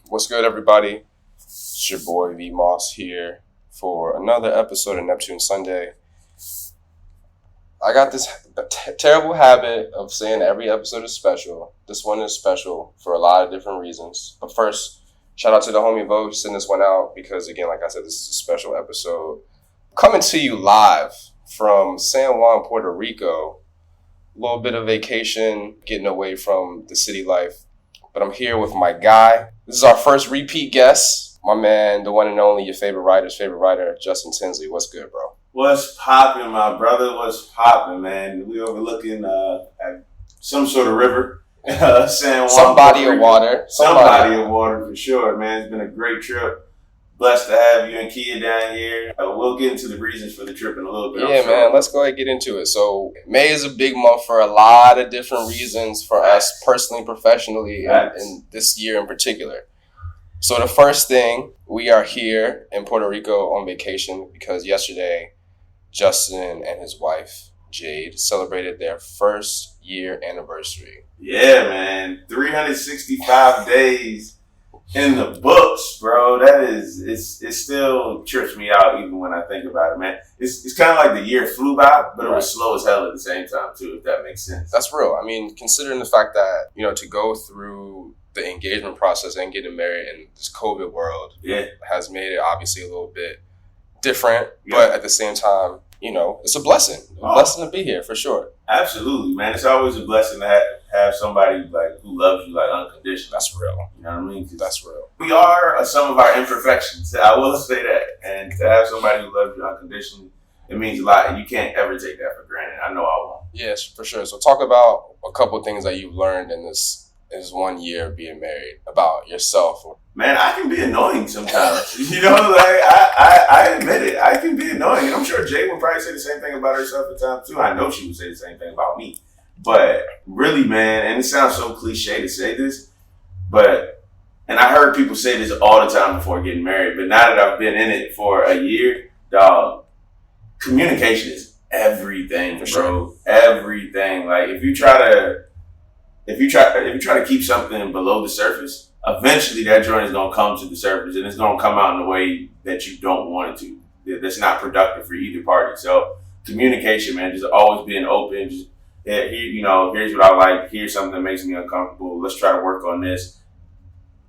What's good, everybody? It's your boy V Moss here for another episode of Neptunes Sunday. I got this terrible habit of saying every episode is special. This one is special for a lot of different reasons. But first, shout out to the homie Vo sending this one out because, again, like I said, this is a special episode. Coming to you live from San Juan, Puerto Rico. A little bit of vacation, getting away from the city life. But I'm here with my guy. This is our first repeat guest. My man, the one and only, your favorite writer, Justin Tinsley. What's good, bro? What's poppin', my brother? What's poppin', man? We overlooking at some sort of river. San Juan. Some body of water. Some body of water for sure, man. It's been a great trip. Blessed to have you and Kia down here. We'll get into the reasons for the trip in a little bit. Yeah, man. Let's go ahead and get into it. So May is a big month for a lot of different reasons for us personally, professionally, and this year in particular. So the first thing, we are here in Puerto Rico on vacation because yesterday, Justin and his wife, Jade, celebrated their first year anniversary. Yeah, man. 365 days in the books, bro. That is, it still trips me out even when I think about it, man. It's kind of like the year flew by, but it was slow as hell at the same time, too, if that makes sense. That's real. I mean, considering the fact that, to go through the engagement process and getting married in this COVID world has made it obviously a little bit different, but at the same time, it's a blessing. A blessing to be here, for sure. Absolutely, man. It's always a blessing to have somebody who loves you unconditionally. That's real. You know what I mean? That's real. We are some of our imperfections. I will say that. And to have somebody who loves you unconditionally, it means a lot. And you can't ever take that for granted. I know I won't. Yes, for sure. So talk about a couple of things that you've learned in this 1 year of being married about yourself. Man, I can be annoying sometimes. I admit it. I can be annoying. And I'm sure Jay would probably say the same thing about herself at times too. I know she would say the same thing about me. But really, man, and it sounds so cliche to say this, and I heard people say this all the time before getting married, but now that I've been in it for a year, dog, communication is everything, bro. Sure. Everything. Like if you try to keep something below the surface, eventually that joint is gonna come to the surface and it's gonna come out in a way that you don't want it to. That's not productive for either party. So communication, man, just always being open. Just here's what I like. Here's something that makes me uncomfortable. Let's try to work on this.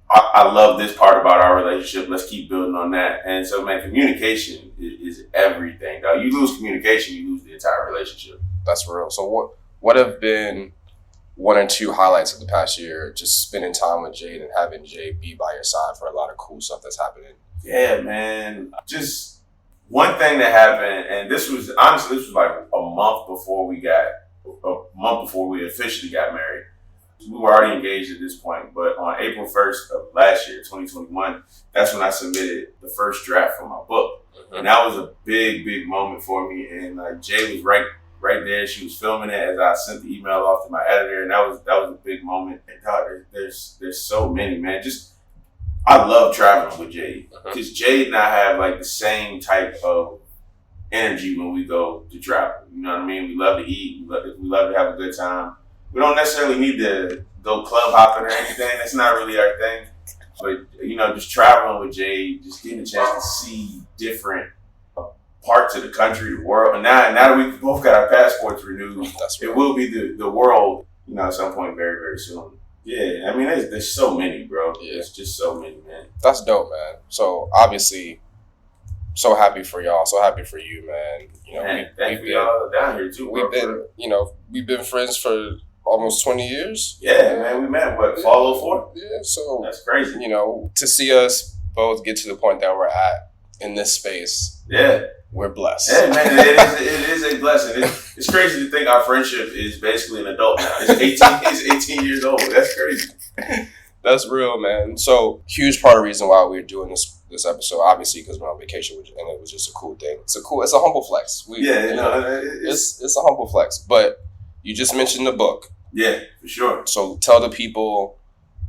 I love this part about our relationship. Let's keep building on that. And so, man, communication is everything. Now, you lose communication, you lose the entire relationship. That's real. So what have been one or two highlights of the past year, just spending time with Jade and having Jade be by your side for a lot of cool stuff that's happening? Yeah, man. Just one thing that happened, and this was like a month before we officially got married. We were already engaged at this point, but on April 1st of last year, 2021, that's when I submitted the first draft for my book. Mm-hmm. And that was a big, big moment for me. And Jay was right there. She was filming it as I sent the email off to my editor, and that was a big moment. And God, there's so many, man. I love traveling with Jade because Jade and I have the same type of energy when we go to travel. You know what I mean? We love to eat. We love to have a good time. We don't necessarily need to go club hopping or anything. That's not really our thing. But just traveling with Jade, just getting a chance to see different parts of the country, the world. And now that we both got our passports renewed, it will be the world, at some point very, very soon. Yeah, I mean, there's so many, bro. Yeah. There's just so many, man. That's dope, man. So, obviously, so happy for y'all. So happy for you, man. Thank you all down here, too, bro. We've been friends for almost 20 years. Yeah, man. We met, fall 04? Yeah, so. That's crazy. To see us both get to the point that we're at in this space. Yeah. We're blessed. Yeah, man, it is a blessing. It's crazy to think our friendship is basically an adult now. It's 18 years old. That's crazy. That's real, man. So, huge part of the reason why we're doing this episode, obviously, because we're on vacation, and it was just a cool thing. It's a humble flex. It's a humble flex. But you just mentioned the book. Yeah, for sure. So, tell the people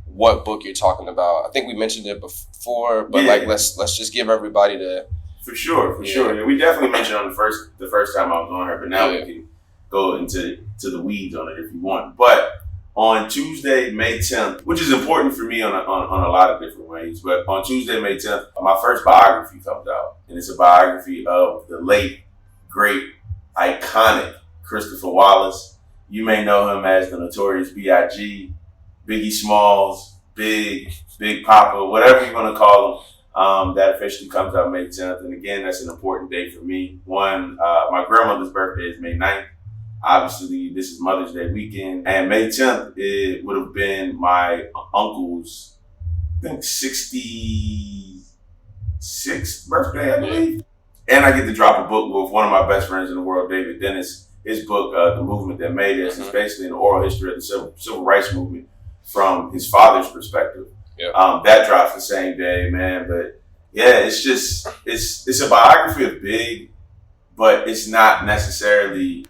what book you're talking about. I think we mentioned it before, but let's just give everybody the. For sure. Yeah, we definitely mentioned on the first time I was on her, but now we can go into the weeds on it if you want. But On Tuesday, May 10th, which is important for me on a lot of different ways, but on Tuesday, May 10th, my first biography comes out. And it's a biography of the late, great, iconic Christopher Wallace. You may know him as the Notorious B.I.G, Biggie Smalls, Big Papa, whatever you want to call him. That officially comes out May 10th. And again, that's an important day for me. One, my grandmother's birthday is May 9th. Obviously, this is Mother's Day weekend. And May 10th, it would have been my uncle's, I think, 66th birthday, I believe. And I get to drop a book with one of my best friends in the world, David Dennis. His book, The Movement That Made Us, is basically an oral history of the civil rights movement from his father's perspective. Yep. That drops the same day, man. But yeah, it's a biography of Big, but it's not necessarily.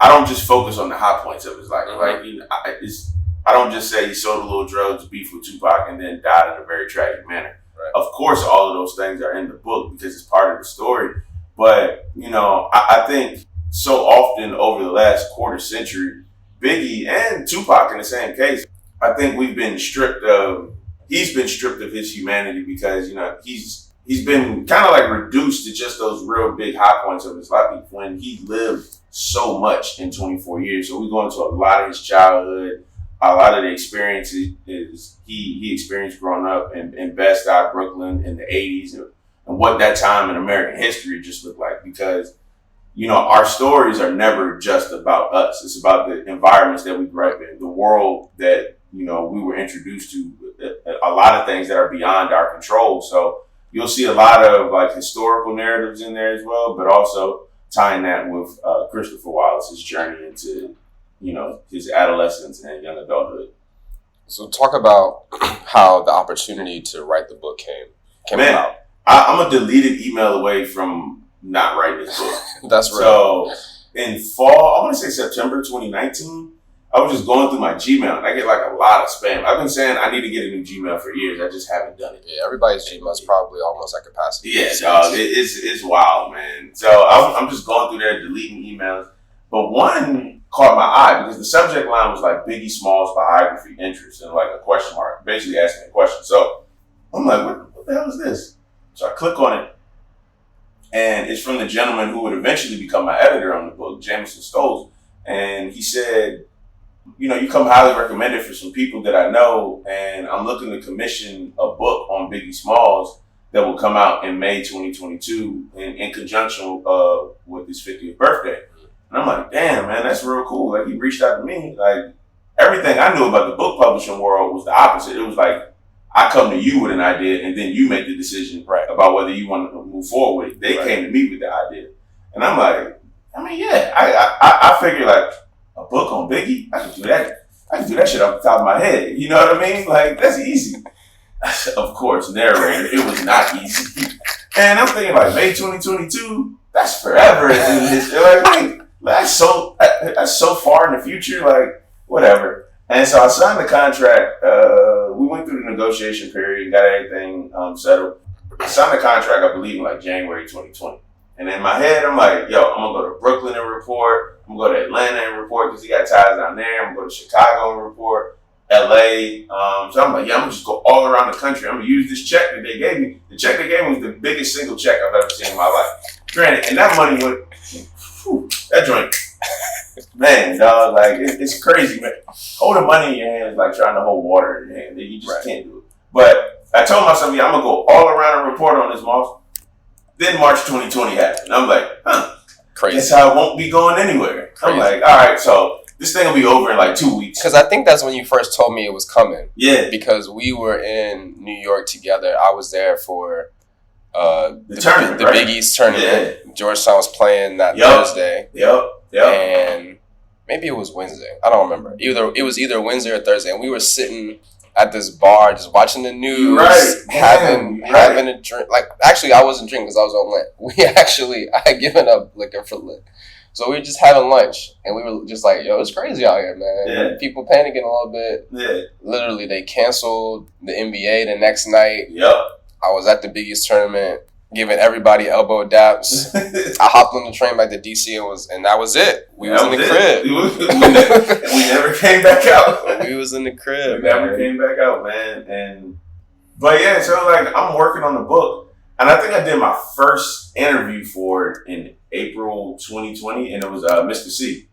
I don't just focus on the high points of his life. Like, you know, I don't just say he sold a little drugs, beef with Tupac, and then died in a very tragic manner. Right. Of course, all of those things are in the book because it's part of the story. But, you know, I think so often over the last quarter century, Biggie and Tupac in the same case, I think he's been stripped of his humanity because, you know, he's been kind of like reduced to just those real big high points of his life when he lived so much in 24 years. So we go into a lot of his childhood, a lot of the experiences he experienced growing up in Bed-Stuy, Brooklyn in the 80s and what that time in American history just looked like. Because, you know, our stories are never just about us. It's about the environments that we grew up in, the world that, you know, we were introduced to, a lot of things that are beyond our control. So you'll see a lot of like historical narratives in there as well, but also tying that with Christopher Wallace's journey into, you know, his adolescence and young adulthood. So talk about how the opportunity to write the book came about. I'm a deleted email away from not writing this book. That's right. So in fall, I want to say September 2019, I was just going through my Gmail and I get like a lot of spam. I've been saying I need to get a new Gmail for years. I just haven't done it. Yeah, everybody's Gmail is probably almost at capacity. Yeah, dog, it's wild, man. So I'm just going through there deleting emails. But one caught my eye because the subject line was like Biggie Smalls biography interest and like a question mark, basically asking a question. So I'm like, what the hell is this? So I click on it and it's from the gentleman who would eventually become my editor on the book, Jamison Stoles. And he said, you know, you come highly recommended for some people that I know, and I'm looking to commission a book on Biggie Smalls that will come out in May 2022 in conjunction with his 50th birthday. And I'm like, damn, man, that's real cool. Like, he reached out to me. Like, everything I knew about the book publishing world was the opposite. It was like, I come to you with an idea, and then you make the decision about whether you want to move forward with it. They came to me with the idea. And I'm like, I mean, yeah, I figured, like, a book on Biggie? I can do that. I can do that shit off the top of my head. You know what I mean? Like, that's easy. Of course, narrator, it was not easy. And I'm thinking, like, May 2022, that's forever. Like, wait, that's so far in the future. Like, whatever. And so I signed the contract. We went through the negotiation period, got everything settled. I signed the contract, I believe, in like January 2020. And in my head, I'm like, yo, I'm going to go to Brooklyn and report. I'm going to go to Atlanta and report because he got ties down there. I'm going to go to Chicago and report. LA. So I'm like, yeah, I'm going to just go all around the country. I'm going to use this check that they gave me. The check they gave me was the biggest single check I've ever seen in my life. Granted, and that money went, that joint, man, dog, like, it's crazy, man. Holding money in your hand is like trying to hold water in your hand. You just can't do it. But I told myself, yeah, I'm going to go all around and report on this, Moss. Then March 2020 happened. I'm like, crazy. Guess I won't be going anywhere. Crazy. I'm like, all right, so this thing will be over in like 2 weeks. Because I think that's when you first told me it was coming. Yeah. Because we were in New York together. I was there for the tournament, the Big East tournament. Yeah. Georgetown was playing that Thursday. Yep. And maybe it was Wednesday. I don't remember. It was either Wednesday or Thursday. And we were sitting at this bar just watching the news, having a drink. Like, actually, I wasn't drinking because I was on Lent. I had given up liquor for Lent. So we were just having lunch, and we were just like, yo, it's crazy out here, man. Yeah. People panicking a little bit. Yeah. Literally, they canceled the NBA the next night. Yep. I was at the Big East tournament. giving everybody elbow daps. I hopped on the train back to DC and that was it. We was in the crib. We never came back out. We was in the crib. We never came back out, man. But yeah, so like I'm working on the book, and I think I did my first interview for it in April 2020, and it was Mr. C.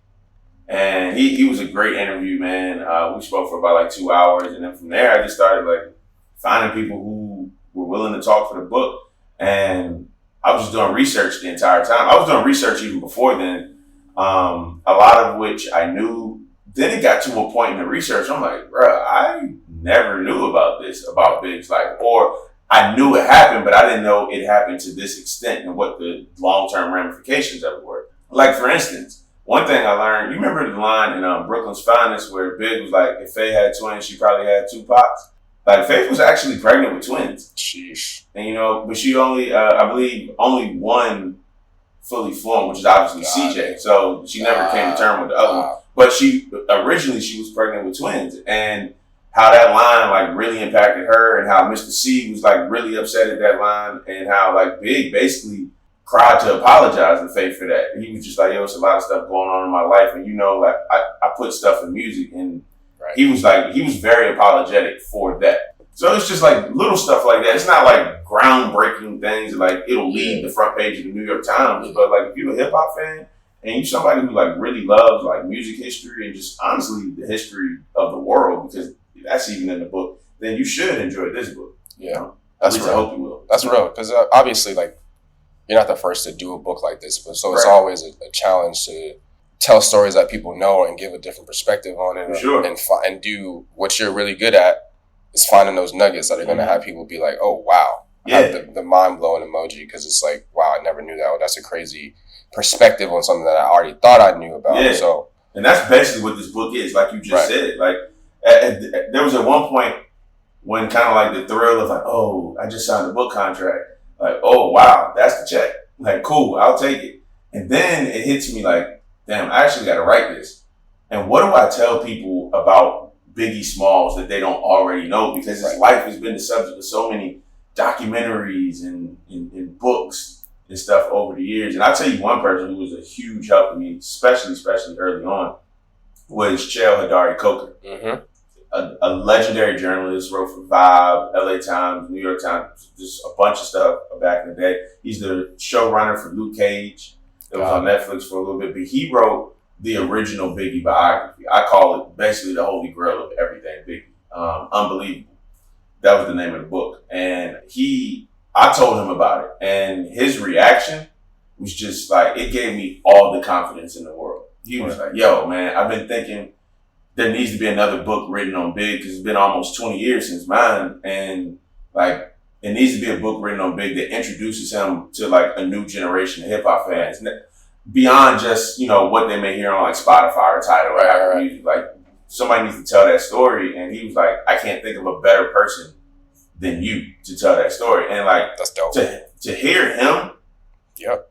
And he was a great interview, man. We spoke for about like 2 hours, and then from there I just started like finding people who were willing to talk for the book. And I was just doing research the entire time. I was doing research even before then, a lot of which I knew. Then it got to a point in the research, I'm like, bro, I never knew about this, about Big's life. Or I knew it happened, but I didn't know it happened to this extent and what the long-term ramifications of it were. Like, for instance, one thing I learned, you remember the line in Brooklyn's Finest where Big was like, if Faye had twins, she probably had two pops? Like, Faith was actually pregnant with twins. Sheesh. And, but she only, I believe, only one fully formed, which is obviously CJ. So she never came to term with the other one. But originally she was pregnant with twins. And how that line, like, really impacted her, and how Mr. C was, like, really upset at that line, and how, like, Big basically cried to apologize to Faith for that. And he was just like, yo, it's a lot of stuff going on in my life. And, like, I put stuff in music, and he was very apologetic for that. So it's just like little stuff like that. It's not like groundbreaking things like it'll lead the front page of the New York Times. But like if you're a hip hop fan and you're somebody who like really loves like music history and just honestly the history of the world, because that's even in the book, then you should enjoy this book. Yeah, that's real. I hope you will. That's real, because obviously like you're not the first to do a book like this, but so it's always a challenge to tell stories that people know and give a different perspective on it, and do what you're really good at is finding those nuggets that are going to have people be like, oh wow, have the mind blowing emoji, because it's like, wow, I never knew that. Oh, that's a crazy perspective on something that I already thought I knew about. Yeah. So, and that's basically what this book is, like you just said. Like there was at one point when kind of like the thrill of like, oh, I just signed a book contract. Like, oh wow, that's the check. Like, cool, I'll take it. And then it hits me like, damn, I actually got to write this. And what do I tell people about Biggie Smalls that they don't already know? Because his life has been the subject of so many documentaries and books and stuff over the years. And I'll tell you one person who was a huge help to me, especially early on, was Chael Hadari Coker. Mm-hmm. A legendary journalist, wrote for Vibe, LA Times, New York Times, just a bunch of stuff back in the day. He's the showrunner for Luke Cage. It was on Netflix for a little bit, but he wrote the original Biggie biography. I call it basically the holy grail of everything Biggie. Unbelievable. That was the name of the book. And I told him about it, and his reaction was just like, it gave me all the confidence in the world. He was like, yo, man, I've been thinking there needs to be another book written on Big, because it's been almost 20 years since mine. And like, it needs to be a book written on Big that introduces him to like a new generation of hip hop fans. Beyond just, what they may hear on like Spotify or Tidal or Apple Music. Like, somebody needs to tell that story. And he was like, I can't think of a better person than you to tell that story. And like, that's dope. To hear him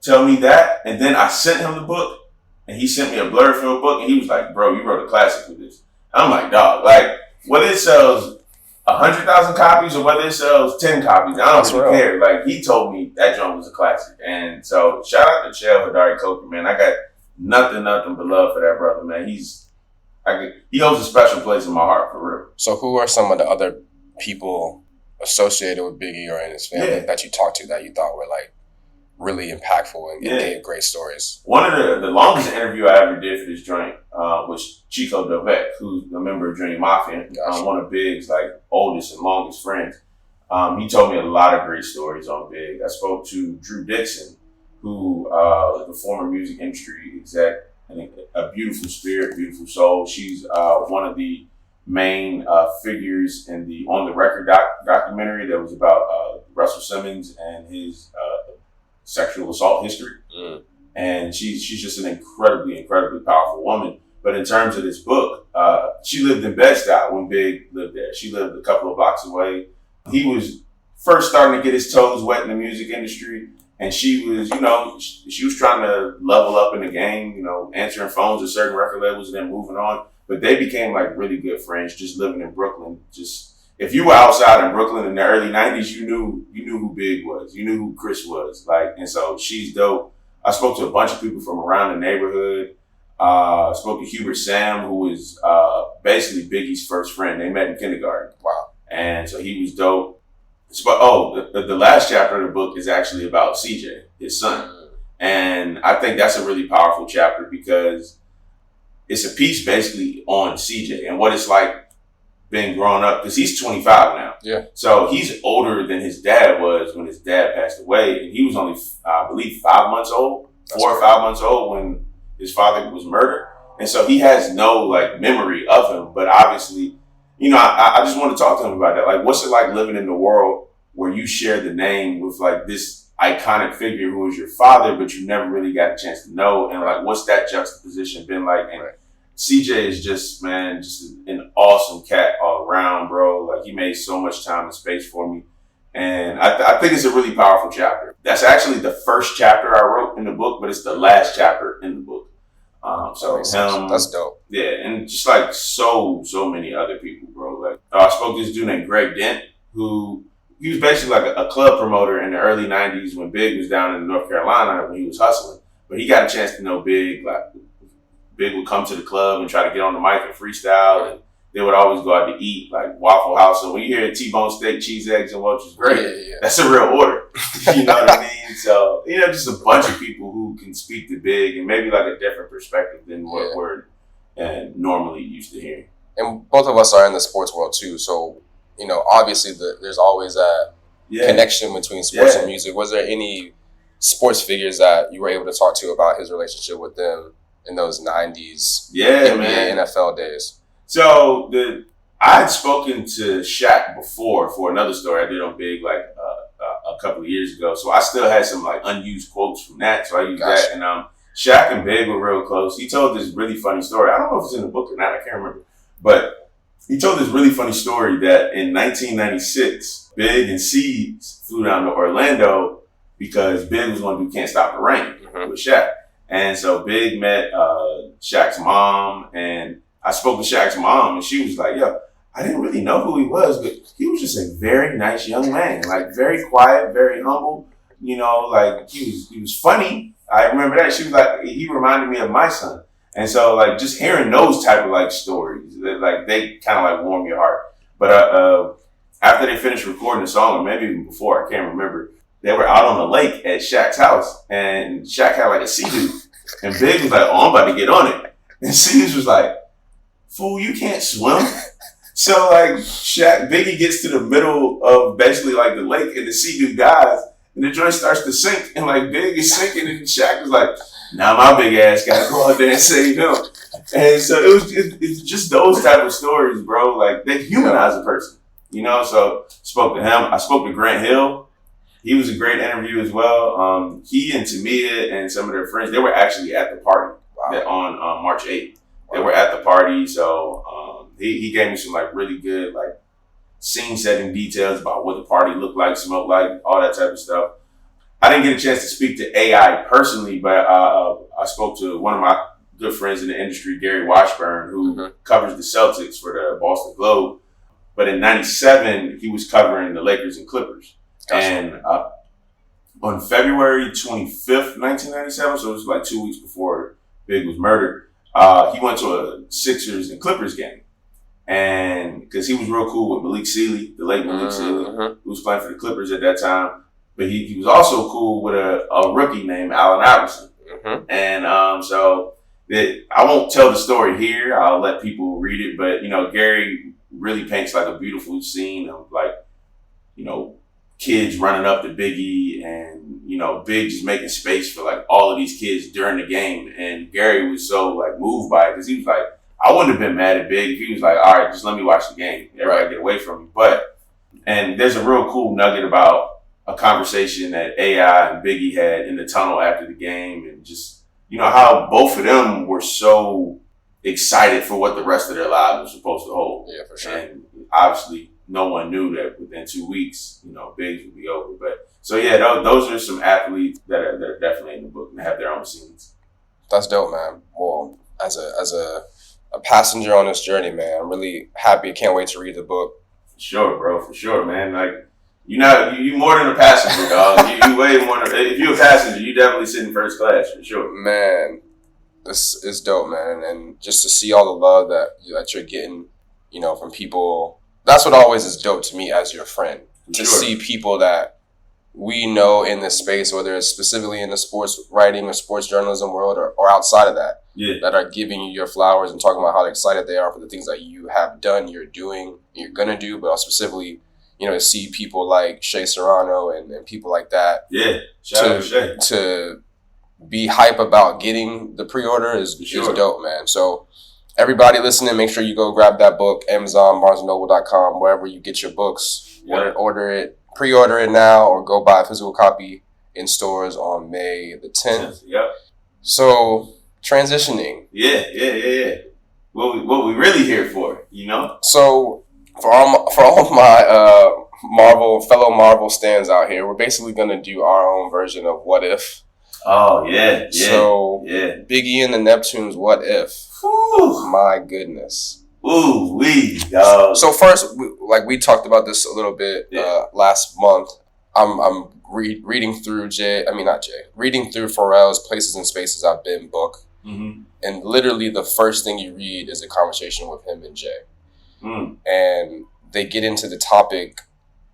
tell me that, and then I sent him the book, and he sent me a blur-filled book, and he was like, bro, you wrote a classic with this. I'm like, dog, like, whether it sells 100,000 copies or whether it sells 10 copies, I don't really care. Like, he told me that joint was a classic. And so, shout out to Chael Hadari Coker, man. I got nothing but love for that brother, man. He holds a special place in my heart, for real. So who are some of the other people associated with Biggie or in his family that you talked to that you thought were like really impactful and gave great stories? One of the longest interview I ever did for this joint was Chico Dovec, who's a member of Junior Mafia, one of Big's like oldest and longest friends. He told me a lot of great stories on Big. I spoke to Drew Dixon, who the former music industry exec, and a beautiful spirit, beautiful soul. She's one of the main figures in the On the Record documentary that was about Russell Simmons and his sexual assault history. And she's just an incredibly powerful woman. But in terms of this book, she lived in Bed-Stuy when Big lived there. She lived a couple of blocks away. He was first starting to get his toes wet in the music industry, and she was, she was trying to level up in the game, answering phones at certain record labels and then moving on. But they became like really good friends, just living in Brooklyn, just if you were outside in Brooklyn in the early '90s, you knew who Big was, you knew who Chris was, like, and so she's dope. I spoke to a bunch of people from around the neighborhood. I spoke to Hubert Sam, who was basically Biggie's first friend. They met in kindergarten. Wow. And so he was dope. But the last chapter of the book is actually about CJ, his son. And I think that's a really powerful chapter because it's a piece basically on CJ and what it's like being grown up, because he's 25 now. Yeah. So he's older than his dad was when his dad passed away. And he was only, I believe, 5 months old, 4 or 5 months old when his father was murdered. And so he has no like memory of him. But obviously, you know, I just want to talk to him about that. Like, what's it like living in the world where you share the name with like this iconic figure who is your father, but you never really got a chance to know? And like, what's that juxtaposition been like? And CJ is just, man, just an awesome cat all around, bro. Like, he made so much time and space for me. And I think it's a really powerful chapter. That's actually the first chapter I wrote in the book, but it's the last chapter in the book. So him, that's dope. Yeah, and just like so many other people, bro. Like, I spoke to this dude named Greg Dent, who he was basically like a club promoter in the early '90s when Big was down in North Carolina when he was hustling. But he got a chance to know Big. Like, Big would come to the club and try to get on the mic and freestyle, and they would always go out to eat, like Waffle House. So when you hear T-bone steak, cheese, eggs, and Welch's great, that's a real order. You know what I mean? So, you know, just a bunch of people who can speak to Big and maybe like a different perspective than what we're normally used to hearing. And both of us are in the sports world too. So, you know, obviously there's always a connection between sports and music. Was there any sports figures that you were able to talk to about his relationship with them in those 90s NBA, NFL days? So I had spoken to Shaq before for another story I did on Big like a couple of years ago. So I still had some like unused quotes from that. So I used that. And Shaq and Big were real close. He told this really funny story. I don't know if it's in the book or not. I can't remember. But he told this really funny story that in 1996, Big and Seeds flew down to Orlando because Big was going to do Can't Stop the Rain with Shaq. And so Big met Shaq's mom, and I spoke to Shaq's mom, and she was like, yo, I didn't really know who he was, but he was just a very nice young man, like very quiet, very humble, you know, like he was funny. I remember that. She was like, he reminded me of my son. And so like just hearing those type of like stories, like they kind of like warm your heart. But after they finished recording the song, or maybe even before, I can't remember, they were out on the lake at Shaq's house, and Shaq had like a sea-doo. And Big was like, oh, I'm about to get on it. And Seeds was like, fool, you can't swim. So like Biggie gets to the middle of basically like the lake, and the sea-doo dies, and the joint starts to sink, and like Big is sinking, and Shaq was like, now my big ass gotta go out there and save him. And so it's just those type of stories, bro. Like, they humanize a person, you know? So spoke to him. I spoke to Grant Hill. He was a great interview as well. He and Tamia and some of their friends, they were actually at the party on March 8th. They were at the party. So he gave me some like really good like scene setting details about what the party looked like, smelled like, all that type of stuff. I didn't get a chance to speak to AI personally, but I spoke to one of my good friends in the industry, Gary Washburn, who covers the Celtics for the Boston Globe. But in '97, he was covering the Lakers and Clippers. Gotcha. And on February 25th, 1997, so it was like 2 weeks before Big was murdered, he went to a Sixers and Clippers game. And because he was real cool with Malik Sealy, the late Malik Sealy, who was playing for the Clippers at that time. But he was also cool with a rookie named Allen Iverson. And so I won't tell the story here. I'll let people read it. But, you know, Gary really paints like a beautiful scene of like, you know, kids running up to Biggie and, you know, Big just making space for like all of these kids during the game. And Gary was so like moved by it because he was like, I wouldn't have been mad at Big if he was like, all right, just let me watch the game. Everybody get away from me. And there's a real cool nugget about a conversation that AI and Biggie had in the tunnel after the game, and just, you know, how both of them were so excited for what the rest of their lives were supposed to hold. Yeah, for sure. And obviously no one knew that within 2 weeks, you know, Biggs would be over. But so yeah, those are some athletes that are definitely in the book and have their own scenes. That's dope, man. Well, as a passenger on this journey, man, I'm really happy. Can't wait to read the book. Sure, bro, for sure, man. Like you more than a passenger, dog. You way more than if you're a passenger, you definitely sit in first class for sure. Man, this is dope, man, and just to see all the love that you're getting, from people. That's what always is dope to me as your friend. To see people that we know in this space, whether it's specifically in the sports writing or sports journalism world or outside of that, that are giving you your flowers and talking about how excited they are for the things that you have done, you're doing, you're going to do, but specifically, to see people like Shea Serrano and people like that. Yeah, shout out to Shea. To be hype about getting the pre-order is dope, man. So everybody listening, make sure you go grab that book, Amazon, BarnesandNoble.com, wherever you get your books. Order it. Pre-order it now or go buy a physical copy in stores on May the 10th. Yep. So, transitioning. Yeah. What we really here for, So, for all my fellow Marvel stands out here, we're basically going to do our own version of What If. Oh, yeah. So, Biggie and the Neptunes, What If? Whew. My goodness. Ooh, So first, we talked about this a little bit last month. I'm reading through reading through Pharrell's Places and Spaces I've Been book, and literally the first thing you read is a conversation with him and Jay, and they get into the topic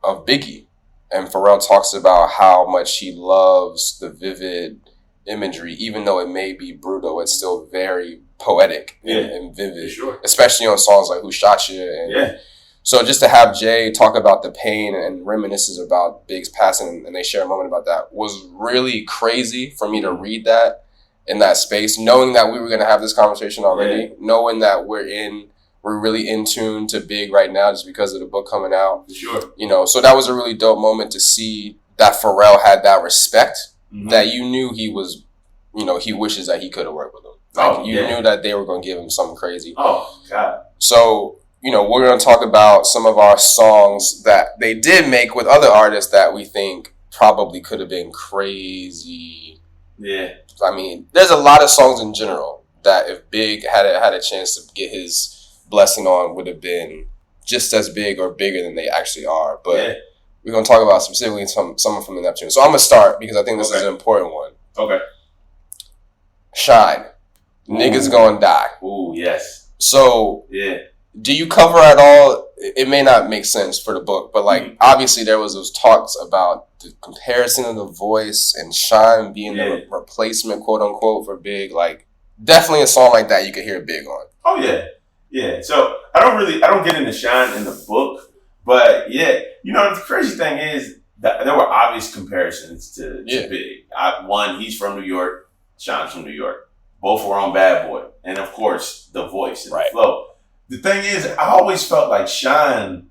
of Biggie, and Pharrell talks about how much he loves the vivid imagery, even though it may be brutal, it's still very poetic and vivid, especially on songs like Who Shot You. And so just to have Jay talk about the pain and reminisces about Big's passing, and they share a moment about that, was really crazy for me to read that in that space, knowing that we were going to have this conversation already, knowing that we're really in tune to Big right now just because of the book coming out. So that was a really dope moment to see that Pharrell had that respect, that you knew he was, he wishes that he could have worked with him. You knew that they were going to give him something crazy. Oh, God. So, we're going to talk about some of our songs that they did make with other artists that we think probably could have been crazy. Yeah. I mean, there's a lot of songs in general that if Big had a chance to get his blessing on would have been just as big or bigger than they actually are. But we're going to talk about specifically some from the Neptunes. So I'm going to start because I think this is an important one. Okay. Shine. Niggas gonna die. Ooh, yes. So, do you cover at all? It may not make sense for the book, but obviously there was those talks about the comparison of the voice and Shine being the replacement, quote unquote, for Big. Definitely a song like that you could hear Big on. Oh yeah. So I don't get into Shine in the book, but the crazy thing is that there were obvious comparisons to Big. One, he's from New York. Shine's from New York. Both were on Bad Boy. And of course, the voice and the flow. The thing is, I always felt like Shine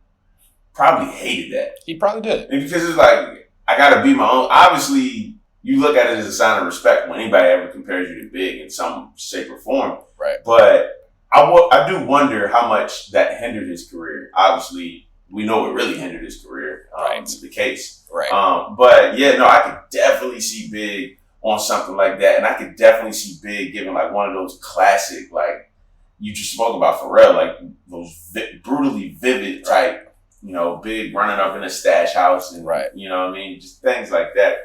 probably hated that. He probably did. And because it's like, I gotta be my own. Obviously, you look at it as a sign of respect when anybody ever compares you to Big in some shape or form. Right. But I do wonder how much that hindered his career. Obviously, we know it really hindered his career. The case. Right. I could definitely see Big on something like that. And I could definitely see Big giving one of those classic, you just spoke about Pharrell, those brutally vivid type, Big running up in a stash house and, you know what I mean? Just things like that.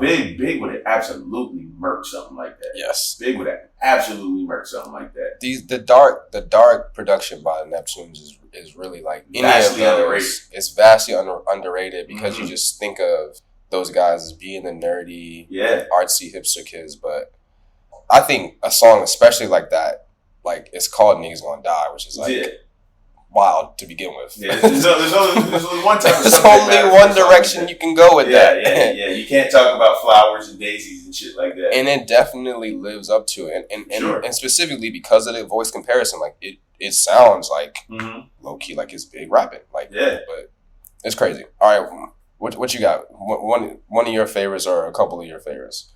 Big would have absolutely murked something like that. Yes. Big would have absolutely murked something like that. The dark production by the Neptunes is really vastly underrated. It's vastly underrated because you just think of those guys as being the nerdy, artsy hipster kids, but I think a song especially like that, it's called Niggas Gonna Die, which is wild to begin with. Yeah, there's only one type of There's only one direction you can go with that. Yeah. You can't talk about flowers and daisies and shit like that. And it definitely lives up to it. And specifically because of the voice comparison, it sounds low key it's Big rapping. But it's crazy. All right. What you got? One of your favorites or a couple of your favorites?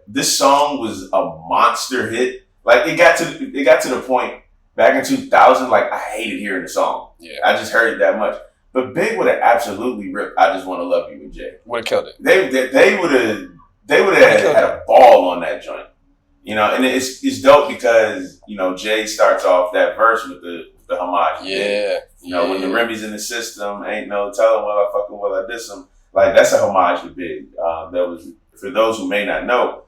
This song was a monster hit. It got to the point back in 2000. I hated hearing the song. Yeah, I just heard it that much. But Big would have absolutely ripped "I Just Want to Love You" with Jay. Would have killed it. They would have had a ball on that joint. And it's dope because Jay starts off that verse with the homage. Yeah. You know, when the Remy's in the system, ain't no telling will I fucking will I diss him. Like, that's a homage to Big. That was, for those who may not know,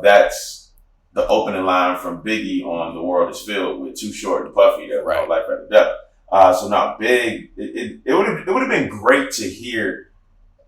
that's the opening line from Biggie on The World Is Filled with Too Short and Puffy, that right. Life After Death. So now Big, it would have been great to hear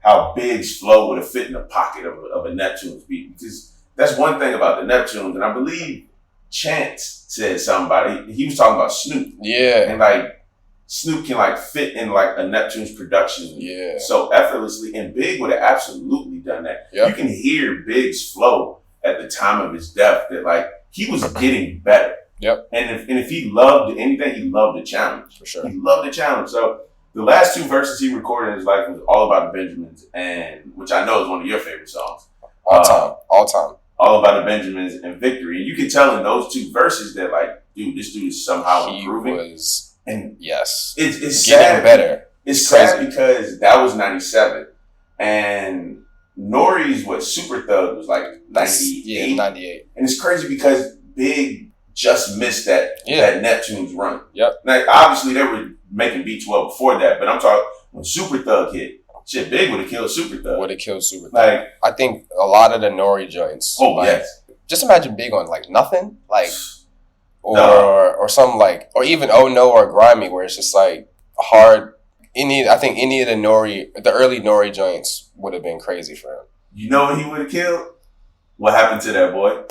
how Big's flow would have fit in the pocket of a Neptunes beat, because that's one thing about the Neptunes, and I believe Chance said something about it. He was talking about Snoop. Yeah. And like Snoop can like fit in like a Neptunes production so effortlessly, and Big would have absolutely done that. Yep. You can hear Big's flow at the time of his death that like he was getting better. Yep. And if he loved anything, he loved the challenge. For sure. He loved the challenge. So the last 2 verses he recorded in his life was All About the Benjamins, and which I know is one of your favorite songs. All time. All About the Benjamins and Victory. And you can tell in those 2 verses that like, dude, this dude is somehow improving. And it's getting sad. better. It's sad because that was 97. And Nori's Super Thug was like 98. Yeah, 98. And it's crazy because Big just missed that Neptunes run. Yep. Like, obviously they were making B12 before that, but I'm talking when Super Thug hit, shit, Big would have killed Super Thug. Would have killed Super Thug. Like, I think a lot of the Nori joints. Oh, like, yes. Just imagine Big on like Nothing, like, or some like, or even Oh No or Grimy, where it's just like hard. I think any of the early Nori joints would have been crazy for him. You know what he would have killed? What happened to that boy?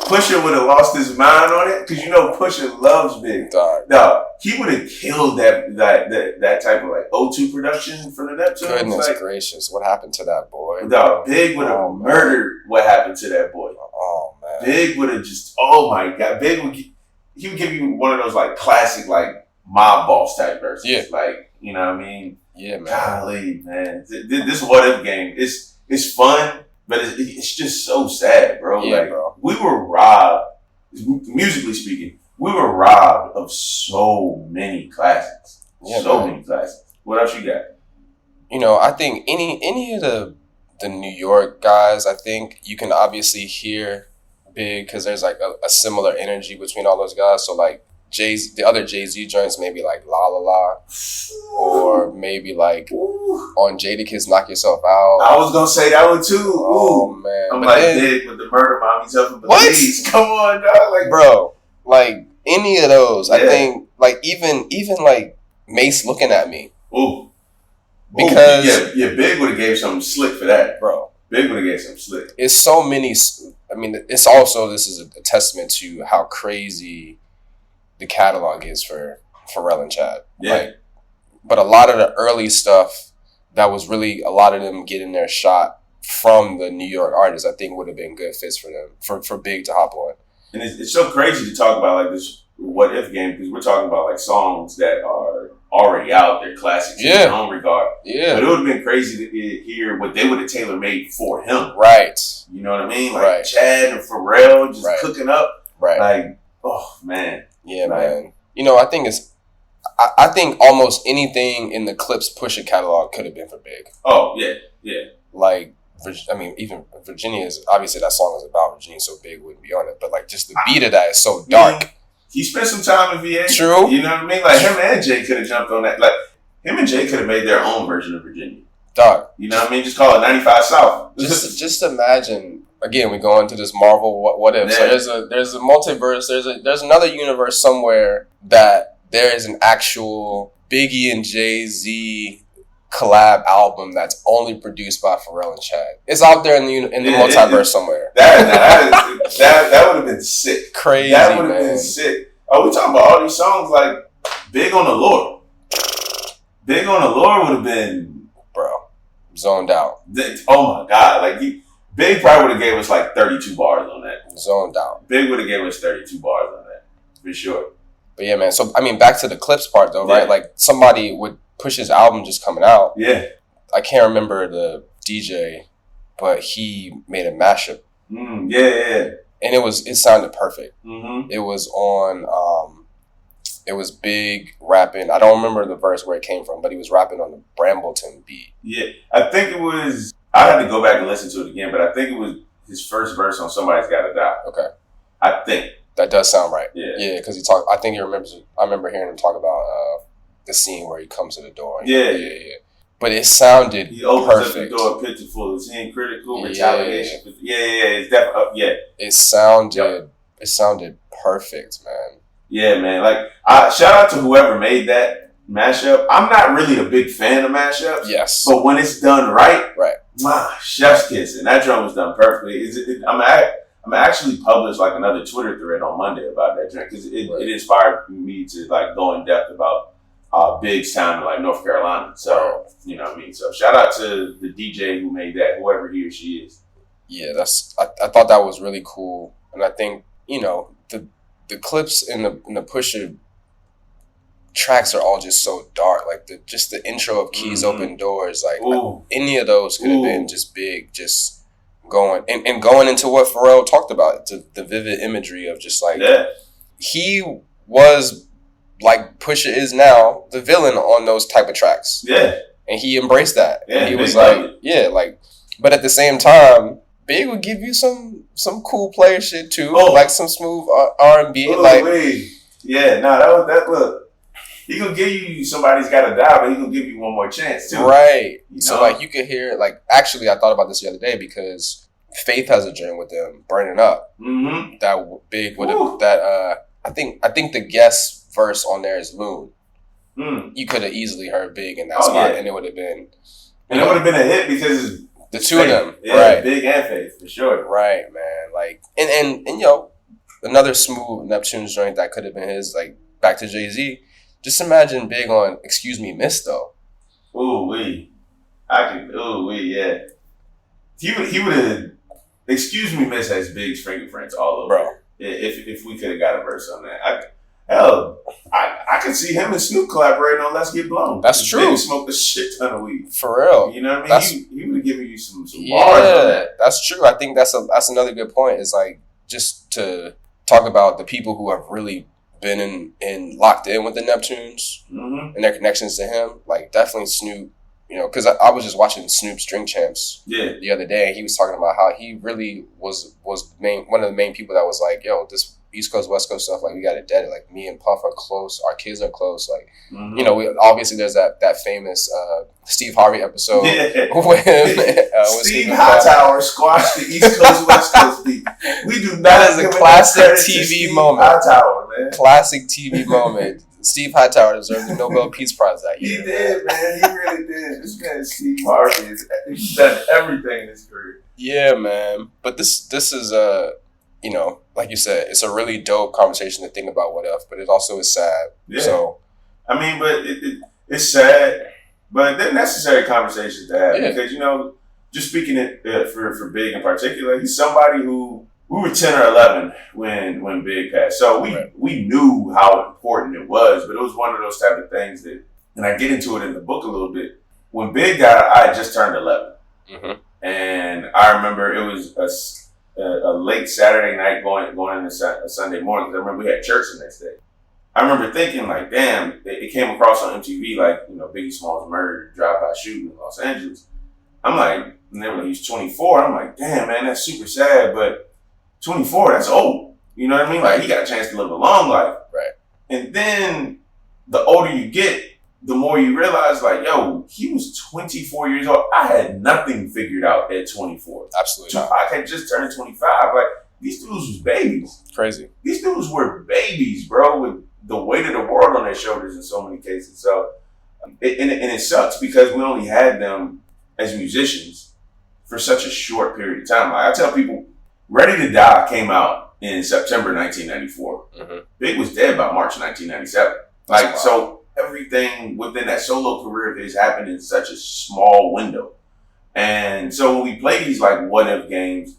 Pusha would have lost his mind on it, because you know Pusha loves Big. No, he would have killed that type of like O2 production for the Neptunes. Goodness gracious, what happened to that boy? No, Big would have murdered what happened to that boy. Oh man, Big would have just, oh my god, Big would give you one of those like classic like mob boss type verses. Yeah, like, you know what I mean? Yeah, man. Golly, man, this what if game, it's fun. But it's just so sad, bro. Yeah, like, bro. We were robbed, musically speaking, we were robbed of so many classics. Yeah, many classics. What else you got? You know, I think any of the New York guys, I think you can obviously hear Big, because there's like a similar energy between all those guys. So like the other Jay-Z joints, maybe like La La La, or maybe like on Jadakiss Knock Yourself Out. I was gonna say that one too. Oh man, I'm like Big with the Murder Mommies up in Belize. Come on, dog. Like, bro, like any of those, I think like even like Mace Looking at Me. Ooh. Because Big would have gave something slick for that, bro. Big would have gave something slick. It's so many. I mean, it's also, this is a testament to how crazy the catalog is for Pharrell and Chad. Yeah. Like, but a lot of the early stuff that was really a lot of them getting their shot from the New York artists, I think would have been good fits for them, for Big to hop on. And it's so crazy to talk about like this what if game, because we're talking about like songs that are already out, they're classics in their own regard. Yeah. But it would have been crazy to hear what they would have tailor made for him. Right. You know what I mean? Like Chad and Pharrell just cooking up. Right. Like, oh man. Yeah, man. You know, I think almost anything in the Clips Pusha catalog could have been for Big. Oh, yeah, yeah. Like, I mean, even Virginia is, obviously that song is about Virginia, so Big wouldn't be on it. But like, just the beat of that is so dark. Yeah. He spent some time in VA. True. You know what I mean? Like, him and Jay could have jumped on that. Like, him and Jay could have made their own version of Virginia. Dark. You know what I mean? Just call it 95 South. Just imagine. Again, we go into this Marvel what if. Yeah. So there's a multiverse. There's another universe somewhere that there is an actual Biggie and Jay-Z collab album that's only produced by Pharrell and Chad. It's out there in the multiverse somewhere. That would have been sick. Crazy, that would have been sick. Oh, we talking about all these songs like Big on the Lore. Big on the Lore would have been, bro, zoned out. Oh my god, like Big probably would have gave us like 32 bars on that. Zoned out. Big would have gave us 32 bars on that for sure. But yeah, man. So I mean, back to the Clips part though, right? Like somebody would push his album just coming out. Yeah. I can't remember the DJ, but he made a mashup. Yeah. And it sounded perfect. Mm-hmm. It was on, it was Big rapping. I don't remember the verse where it came from, but he was rapping on the Brambleton beat. Yeah. I think it was, I had to go back and listen to it again, but I think it was his first verse on Somebody's Gotta Die. Okay. I think. That does sound right. Yeah. Yeah, because I remember hearing him talk about the scene where he comes to the door. Yeah. But it sounded He opens perfect. up the door, pitiful, is he critical, retaliation. It's definitely It sounded perfect, man. Yeah, man. Like, shout out to whoever made that mashup. I'm not really a big fan of mashups. Yes. But when it's done right, chef's kiss. And that drum was done perfectly. I'm actually published like another Twitter thread on Monday about that drink because it inspired me to like go in depth about Big sound like North Carolina. So, you know what I mean? So shout out to the DJ who made that, whoever he or she is. Yeah, I thought that was really cool. And I think, you know, the clips in the Pusha tracks are all just so dark. Like the intro of Keys Open Doors, like any of those could have been just Big, just going and going into what Pharrell talked about, the vivid imagery of just like he was like Pusha is now the villain on those type of tracks. Yeah. And he embraced that. Yeah, and he was like, but at the same time, Big would give you some cool player shit too, like some smooth R&B. Look. He gonna give you somebody's got to die, but he gonna give you one more chance too. Right. You know? So like you could hear like actually I thought about this the other day because Faith has a joint with them Burning Up. Mm-hmm. That Big would have I think the guest verse on there is Moon. You could have easily heard Big in that spot, and it would have been. And it would have been a hit because the two of them, right? Big and Faith for sure. Right, man. Like and you know, another smooth Neptunes joint that could have been his, like back to Jay-Z. Just imagine Big on "Excuse Me, Miss" though. Yeah. He would have. "Excuse Me, Miss" has Big's fingerprints all over. Bro. If we could have got a verse on that, I could see him and Snoop collaborating on "Let's Get Blown." That's true. Big smoked a shit ton of weed for real. You know what I mean? He would have given you some bars on that. That's true. I think that's another good point. Is like just to talk about the people who have really been in locked in with the Neptunes and their connections to him. Like definitely Snoop. You know, because I was just watching Snoop's Drink Champs the other day, and he was talking about how he really was one of the main people that was like, yo, this East Coast, West Coast stuff, like, we got it dead. Like, me and Puff are close. Our kids are close. Like, you know, obviously there's that famous Steve Harvey episode with Steve Hightower squashed the East Coast, West Coast beat. We do not. That is a classic TV moment. Hightower, man. Classic TV moment. Steve Hightower deserves the Nobel Peace Prize that year. He did, man. He really did. This man, Steve Harvey, he's done everything in his career. Yeah, man. But this is you know, like you said, it's a really dope conversation to think about what if, but it also is sad. Yeah. So, I mean, but it's sad, but they're necessary conversations to have because, you know, just speaking it for Big in particular, he's somebody who. We were 10 or 11 when Big passed. So we knew how important it was, but it was one of those type of things that, and I get into it in the book a little bit. When Big died, I had just turned 11. Mm-hmm. And I remember it was a late Saturday night going into a Sunday morning, because I remember we had church the next day. I remember thinking, like, damn, it came across on MTV, like, you know, Biggie Smalls murder, drive-by shooting in Los Angeles. I'm like, and they were like, he's 24. I'm like, damn, man, that's super sad, but 24, that's old. You know what I mean? Like, he got a chance to live a long life. Right. And then the older you get, the more you realize, like, yo, he was 24 years old. I had nothing figured out at 24. Absolutely. I had just turned 25. Like, these dudes was babies. Crazy. These dudes were babies, bro, with the weight of the world on their shoulders in so many cases. So, it sucks because we only had them as musicians for such a short period of time. Like, I tell people, Ready to Die came out in September 1994. Mm-hmm. Big was dead by March 1997. Like, so everything within that solo career of his happened in such a small window. And so when we play these, like, what if games,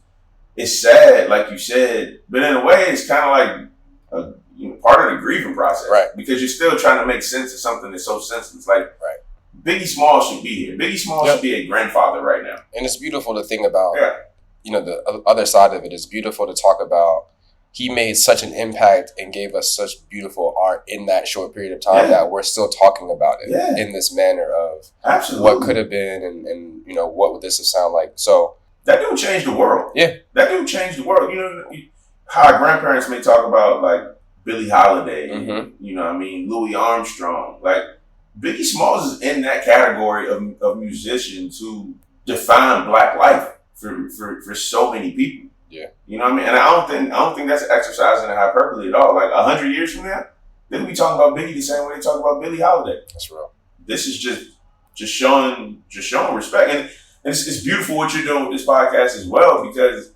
it's sad, like you said, but in a way, it's kind of like part of the grieving process. Right. Because you're still trying to make sense of something that's so senseless. Like, Biggie Smalls should be here. Biggie Smalls should be a grandfather right now. And it's beautiful to think about. Yeah. You know, the other side of it is beautiful to talk about. He made such an impact and gave us such beautiful art in that short period of time that we're still talking about it in this manner of what could have been and you know, what would this have sound like. So that dude changed the world. Yeah. That dude changed the world. You know how our grandparents may talk about, like, Billie Holiday, you know what I mean, Louis Armstrong. Like, Biggie Smalls is in that category of musicians who define Black life for so many people. Yeah. You know what I mean? And I don't think that's exercising in hyperbole at all. Like 100 years from now, they'll be talking about Biggie the same way they talk about Billie Holiday. That's real. This is just showing respect. And it's beautiful what you're doing with this podcast as well, because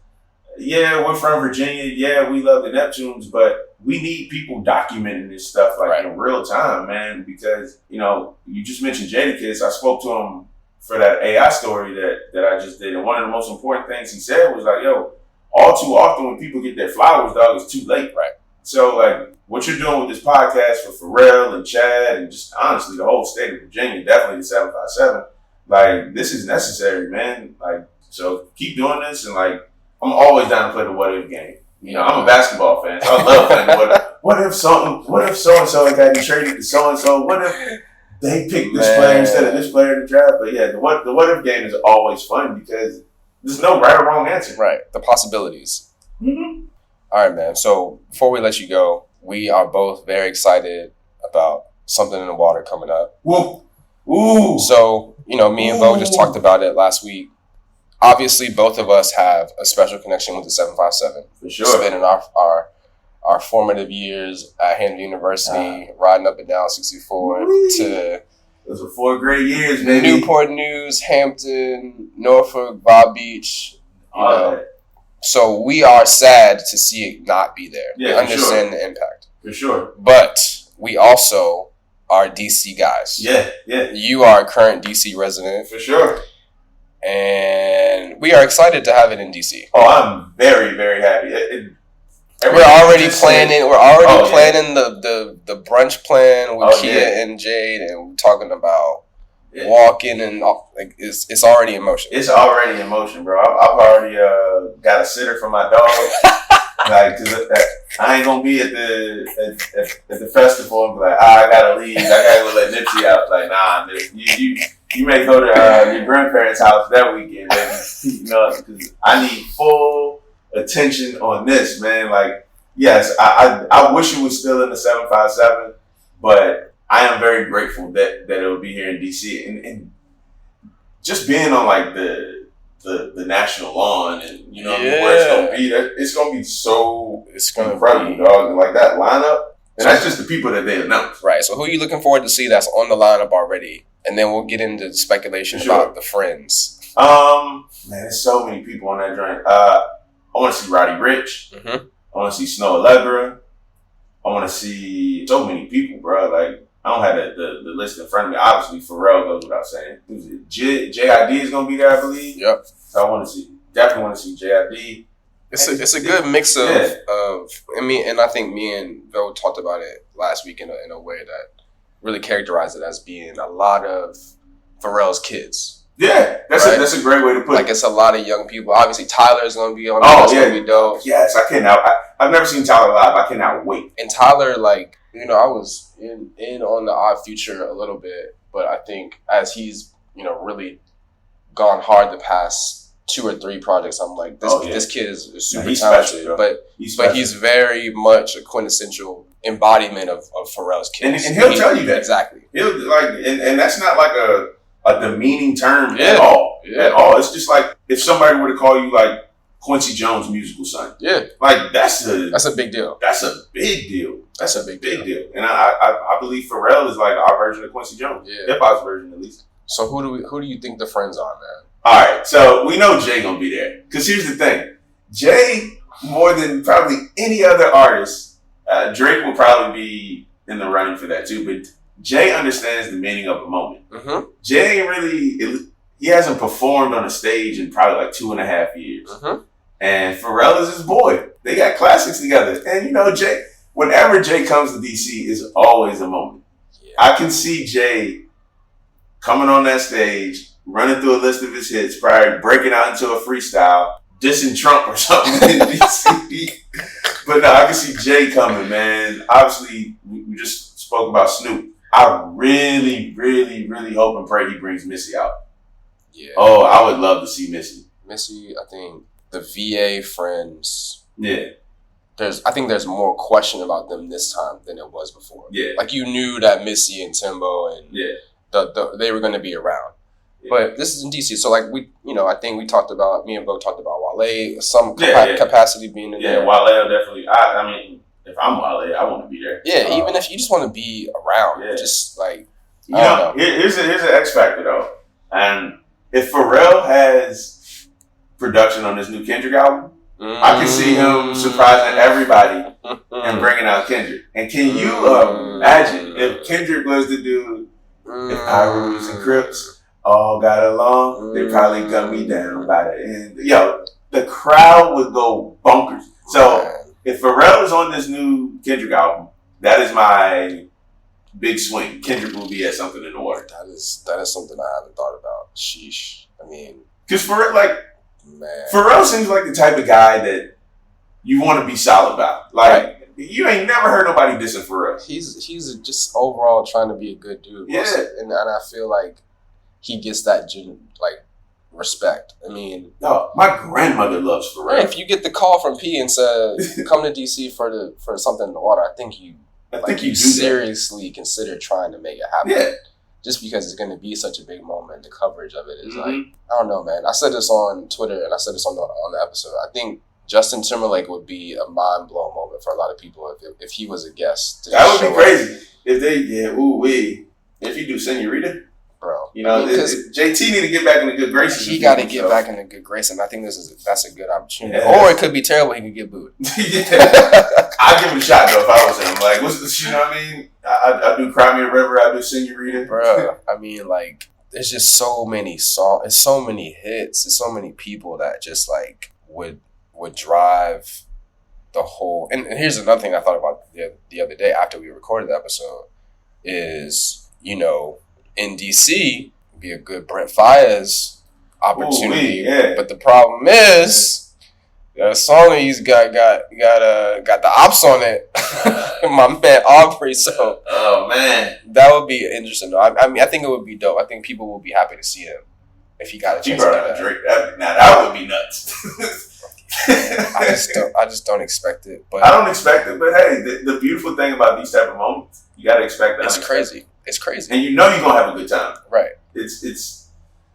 yeah, we're from Virginia. Yeah, we love the Neptunes, but we need people documenting this stuff like in real time, man, because, you know, you just mentioned Jadakiss. I spoke to him for that AI story that I just did. And one of the most important things he said was like, yo, all too often when people get their flowers, dog, it's too late. Right. So, like, what you're doing with this podcast for Pharrell and Chad and just honestly the whole state of Virginia, definitely the 757, like, this is necessary, man. Like, so keep doing this. And, like, I'm always down to play the what if game. You know, I'm a basketball fan, so I love playing the what if so-and-so had gotten traded to so-and-so? What if they picked this player instead of this player in the draft? But yeah, the what if game is always fun because there's no right or wrong answer. Right. The possibilities. Mm-hmm. All right, man. So before we let you go, we are both very excited about something in the water coming up. Woo. Ooh. So, you know, me and Bo just talked about it last week. Obviously, both of us have a special connection with the 757. For sure. Spending our formative years at Hampton University, riding up and down 64 to those were 4 great years, baby. Newport News, Hampton, Norfolk, Bob Beach. You know. So we are sad to see it not be there. Yeah, we understand the impact. For sure. But we also are DC guys. Yeah. You are a current DC resident. For sure. And we are excited to have it in DC. Oh, I'm very, very happy. We're already planning. Planning the brunch plan with Kia and Jade, and we're talking about walking and like it's already in motion. It's already in motion, bro. I've already got a sitter for my dog. Like, cause I ain't gonna be at the festival and be like, I gotta leave. I gotta go let Nipsey out. Like, nah, you may go to your grandparents' house that weekend, baby. You know, because I need full attention on this, man. Like, yes, I wish it was still in the 757, but I am very grateful that it will be here in DC and just being on like the national lawn and you know where it's gonna be so incredible, dog. And like that lineup, and that's just the people that they announced. Right. So who are you looking forward to see that's on the lineup already? And then we'll get into speculation about the friends. Man, there's so many people on that joint. I want to see Roddy Ricch. Mm-hmm. I want to see Snow Allegra. I want to see so many people, bro. Like, I don't have the list in front of me. Obviously, Pharrell goes without saying. J.I.D. is going to be there, I believe. Yep. So I definitely want to see J.I.D. It's a good mix of I mean, and I think me and Bill talked about it last week in a way that really characterized it as being a lot of Pharrell's kids. Yeah, that's a great way to put it. Like, it's a lot of young people. Obviously, Tyler's going to be on it. That's going to be dope. Yes, I cannot. I've never seen Tyler live. I cannot wait. And Tyler, like, you know, I was in on the Odd Future a little bit, but I think as he's, you know, really gone hard the past 2 or 3 projects, I'm like, this kid is super talented. Special, but he's very much a quintessential embodiment of Pharrell's kids. And he'll tell you that. Exactly. He'll like, and that's not like a demeaning term at all. Yeah. At all. It's just like if somebody were to call you like Quincy Jones' musical son. Yeah. Like that's a big deal. That's a big deal. That's a big deal. And I believe Pharrell is like our version of Quincy Jones. Yeah. Hip hop's version at least. So who do you think the friends are, man? All right. So we know Jay gonna be there. Cause here's the thing. Jay, more than probably any other artist, Drake will probably be in the running for that too, but Jay understands the meaning of a moment. Mm-hmm. Jay ain't he hasn't performed on a stage in probably like 2.5 years. Mm-hmm. And Pharrell is his boy. They got classics together. And you know, Jay, whenever Jay comes to DC, is always a moment. Yeah. I can see Jay coming on that stage, running through a list of his hits, probably breaking out into a freestyle, dissing Trump or something in DC. But no, I can see Jay coming, man. Obviously, we just spoke about Snoop. I really, really, really hope and pray he brings Missy out. Yeah. Oh, I would love to see Missy. Missy, I think the VA friends. Yeah. I think there's more question about them this time than it was before. Yeah. Like you knew that Missy and Timbo and they were going to be around. Yeah. But this is in DC, so like I think me and Bo talked about Wale, some capacity being in there. Yeah, Wale definitely. I mean, if I'm Wale, I want to be there. Yeah, even if you just want to be around, just like here's an X factor though, and if Pharrell has production on this new Kendrick album, I can see him surprising everybody and bringing out Kendrick. And can you imagine if Kendrick was the dude? If Iris and Crips all got along, they probably cut me down by the end. Yo, the crowd would go bonkers. So if Pharrell is on this new Kendrick album, that is my big swing. Kendrick will be at something in the water. That is something I haven't thought about. Sheesh. I mean, because Pharrell seems like the type of guy that you want to be solid about. Like you ain't never heard nobody dissing Pharrell. He's just overall trying to be a good dude. Yeah, and I feel like he gets that respect. I mean, no, my grandmother loves Pharrell. If you get the call from P and said, "Come to DC for something in the water," I think you seriously consider trying to make it happen. Yeah. Just because it's going to be such a big moment, the coverage of it is like, I don't know, man. I said this on Twitter and I said this on the episode. I think Justin Timberlake would be a mind blown moment for a lot of people if he was a guest. That would be crazy if you do Senorita. Bro, JT need to get back in the good graces. He got to get back in the good grace, and I think that's a good opportunity. Yeah. Or it could be terrible. He could get booed. I'd give it a shot though if I was him. Like, what's this? You know what I mean? I do Cry Me a River. I do Senorita. Bro, I mean, like, there's just so many songs. It's so many hits. There's so many people that just like would drive the whole. And here's another thing I thought about the other day after we recorded the episode is in DC, be a good Brent Faiyaz opportunity. But the problem is, that song he's got the ops on it. My man Aubrey. So, oh man, that would be interesting. Though. I mean, I think it would be dope. I think people will be happy to see him if he got a chance to do that. Drake. That would be nuts. I just don't expect it. But I don't expect it. But hey, the beautiful thing about these type of moments, you got to expect that. It's crazy. And you're going to have a good time. Right. It's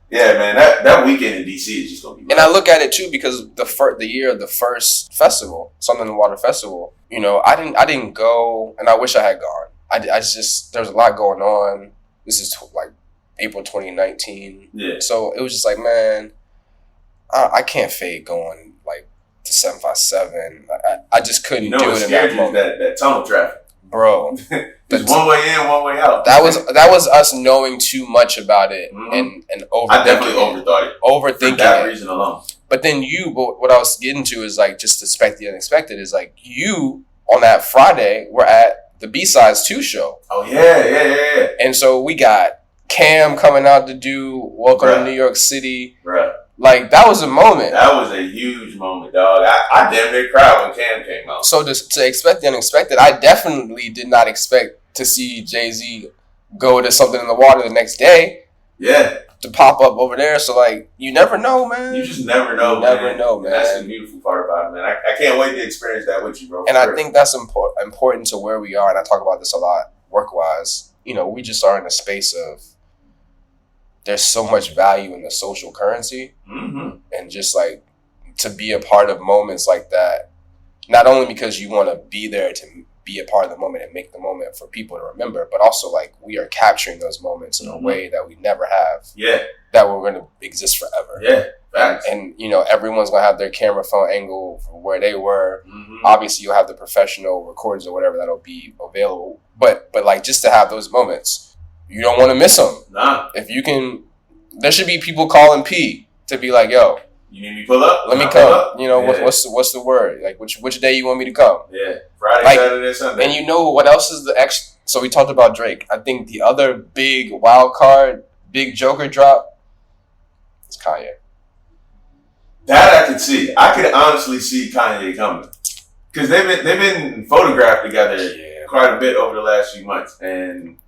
yeah, man, that weekend in DC is just going to be And I look at it too because the year of the first festival, Something in the Water Festival, I didn't go, and I wish I had gone. I just there's a lot going on. This is like April 2019. Yeah. So it was just like, man, I can't fade going like to 757. I just couldn't do it in that moment. That tunnel traffic. Bro. It's one way in, one way out. That was us knowing too much about it and overthinking. I definitely overthought it. Overthinking for that reason alone. But then what I was getting to is like just expect the unexpected is like you on that Friday were at the B-Sides 2 show. Oh yeah. And so we got Cam coming out to do Welcome to New York City. Right. Like that was a moment. That was a huge moment, dog. I damn near cried when Cam came out. So to expect the unexpected, I definitely did not expect to see Jay-Z go to Something in the Water the next day. Yeah. To pop up over there. So like you never know, man. You just never know. Never know, man. That's the beautiful part about it, man. I can't wait to experience that with you, bro. And I think that's important to where we are, and I talk about this a lot work-wise. We just are in a space of there's so much value in the social currency. Mm-hmm. And just like to be a part of moments like that, not only because you want to be there to be a part of the moment and make the moment for people to remember, but also like we are capturing those moments in a way that we never have. Yeah. That we're going to exist forever. Yeah. Facts. And everyone's going to have their camera phone angle from where they were. Mm-hmm. Obviously you'll have the professional recordings or whatever that'll be available. But like just to have those moments, you don't want to miss them. Nah. If you can, there should be people calling P to be like, yo, you need me to pull up? Let me come. What's the word? Like which day you want me to come? Yeah. Friday, Saturday, Sunday. And what else is the extra? So we talked about Drake. I think the other big wild card, big Joker drop is Kanye. That I could see. I could honestly see Kanye coming. Because they've been photographed together quite a bit over the last few months. And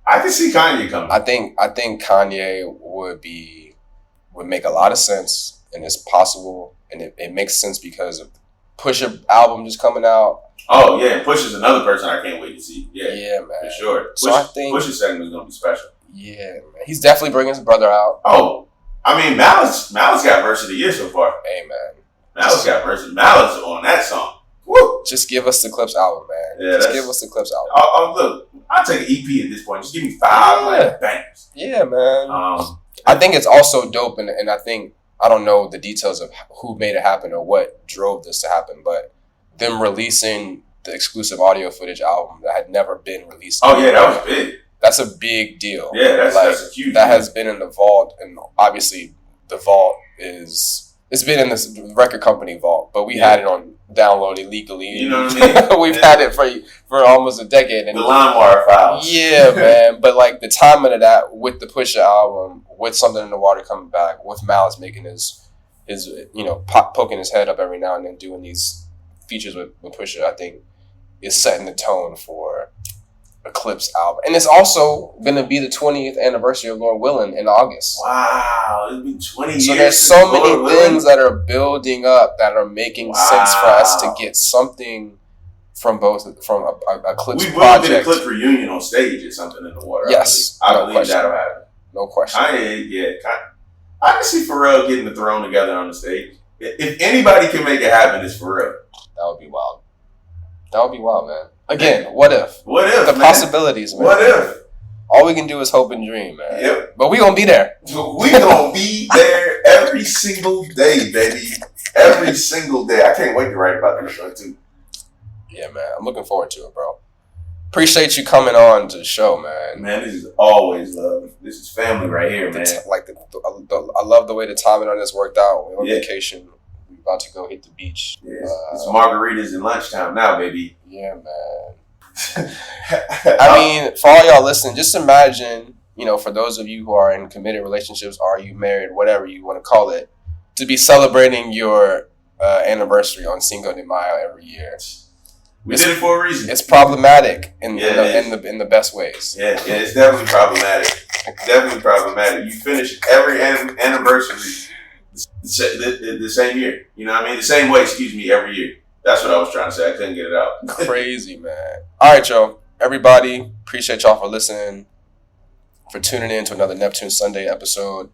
I can see Kanye coming. I think Kanye would make a lot of sense, and it's possible, and it makes sense because of Pusha album just coming out. Oh yeah, Push is another person I can't wait to see. Yeah, man, for sure. So I think Push's segment is gonna be special. Yeah, man, he's definitely bringing his brother out. Oh, I mean, Malice got verse of the year so far. Hey man, Malice got verse. Malice on that song. Woo! Just give us the Clips album, man. Yeah, just give us the Clips album. Look, I'll take an EP at this point. Just give me 5 like bangers. Yeah, man. I think it's also dope, and I think I don't know the details of who made it happen or what drove this to happen, but them releasing the exclusive audio footage album that had never been released. Oh yeah, that was big. That's a big deal. Yeah, that's a huge. That has been in the vault, and obviously the vault it's been in this record company vault, but we had it on download illegally. You know what I mean? We've had it for almost a decade. And the LimeWire files. Yeah, man. But like the timing of that with the Pusha album, with Something in the Water coming back, with Malice making his poking his head up every now and then doing these features with Pusha, I think is setting the tone for a Clips album. And it's also going to be the 20th anniversary of Lord Willin' in August. Wow, it'll be 20 years. So there's so many things that are building up that are making sense for us to get something from a Clips project. We will get a Clips reunion on stage or something in the water. Yes. I believe that'll happen. No question. I can see Pharrell getting the throne together on the stage. If anybody can make it happen, it's Pharrell. That would be wild. That would be wild, man. Again, what if? What if, the possibilities, man. What if? All we can do is hope and dream, man. Yep. But we gonna be there. We gonna be there every single day, baby. Every single day. I can't wait to write about this show, too. Yeah, man. I'm looking forward to it, bro. Appreciate you coming on to the show, man. Man, this is always love. This is family right here, man. I love the way the timing on this worked out. We're on vacation. We're about to go hit the beach. Yeah, it's margaritas and lunchtime now, baby. Yeah, man. I mean, for all y'all listening, just imagine, for those of you who are in committed relationships, are you married, whatever you want to call it, to be celebrating your anniversary on Cinco de Mayo every year. We did it for a reason. It's problematic in the best ways. Yeah, it's definitely problematic. Definitely problematic. You finish every anniversary the same year. You know what I mean? The same way, every year. That's what I was trying to say. I couldn't get it out. Crazy, man. All right, y'all. Everybody, appreciate y'all for listening, for tuning in to another Neptune Sunday episode.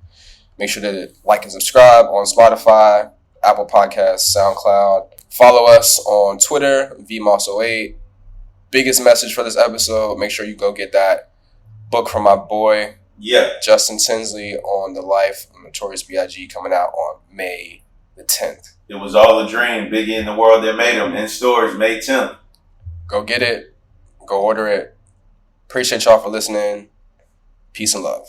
Make sure to like and subscribe on Spotify, Apple Podcasts, SoundCloud. Follow us on Twitter, VMoss08. Biggest message for this episode, make sure you go get that book from my boy, Justin Tinsley, on the life of Notorious B.I.G. coming out on May the 10th. It was all a dream. Biggie in the world that made him. In stores, May 10th. Go get it. Go order it. Appreciate y'all for listening. Peace and love.